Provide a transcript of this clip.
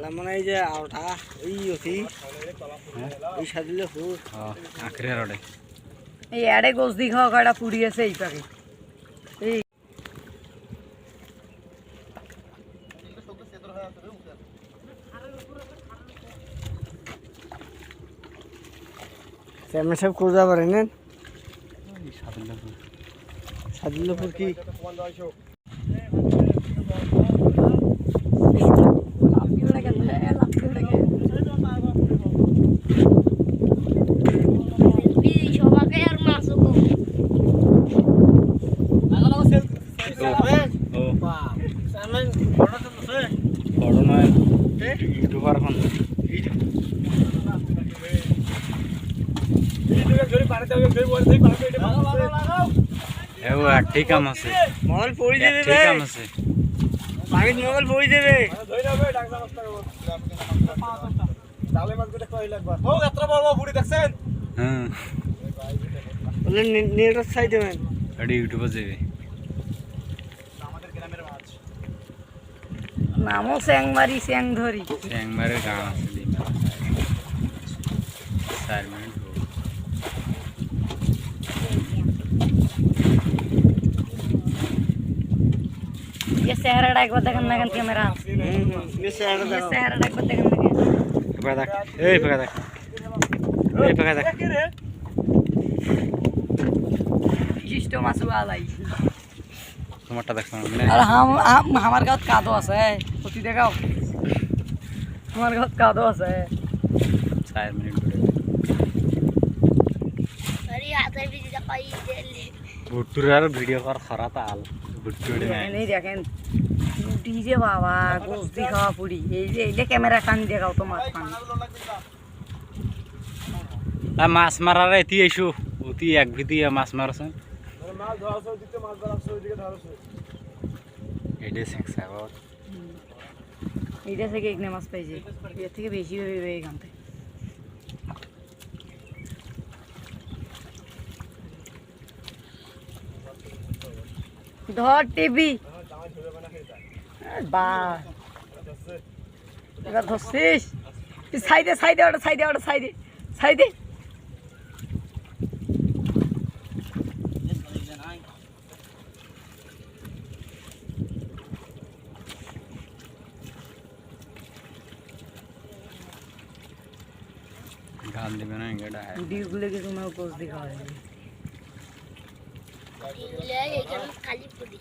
আলা মনে এই যে আওটা এই ওতি এই সাদিলে ফুল আখরে রডে এই আড়ে গোস দি খাওয়া কাটা পুড়ি আছে এই পাকে এই চেয়ারম্যান সাহেব কোথাও যাবার নেন সাদিল্লাপুর কি ইউটিউবার এখন ঠিক কাম আছে মোবাইল পড়ি দেবে ঠিক কাম আছে পানির মোবাইল পড়ি দেবে হ্যাঁ বলে নেটের সাইড দেবেন এডি ইউটিউবে যাবে নামও স্যাং মারি স্যাং ধরি চ্যাংমারের গান আছে দিন 4 মিনিট ये চেহারাটা একবার দেখেন না কেন ক্যামেরা ये চেহারা ये দাও চেহারাটা একবার দেখেন না কেন এবার দেখ এই ফাঁকা দেখ এই ফাঁকা দেখ বিশিষ্ট মাসু আলাই তোমারটা দেখ আর আমার গাঁত কাদো আছে সত্যি দেখাও আমার গাঁত কাদো আছে 4 মিনিট ভুট্টুর ভিডিও কর খরা তাল ভুট্টুর এই দেখেন ডিজে বাবা গোস দি খাওয়া পুরি এই যে এইলে ক্যামেরা টান দেখাও তোমার পানি মাছ মারার এটি এসু অতি এক ভিতি মাছ মারছেন এডে সেক্সা এইটা থেকে এখানে মাছ পাইছে এর থেকে বেশি হবে এখান থেকে ধর টিভি বা এবার ধরছিস সাইডে সাইডে ওটা সাইডে ওটা সাইডে সাইডে গান দেবে না এটা ডিগুলো কি তোমার কোচ দেখা হয় এগুলো এখানে খালি পড়ি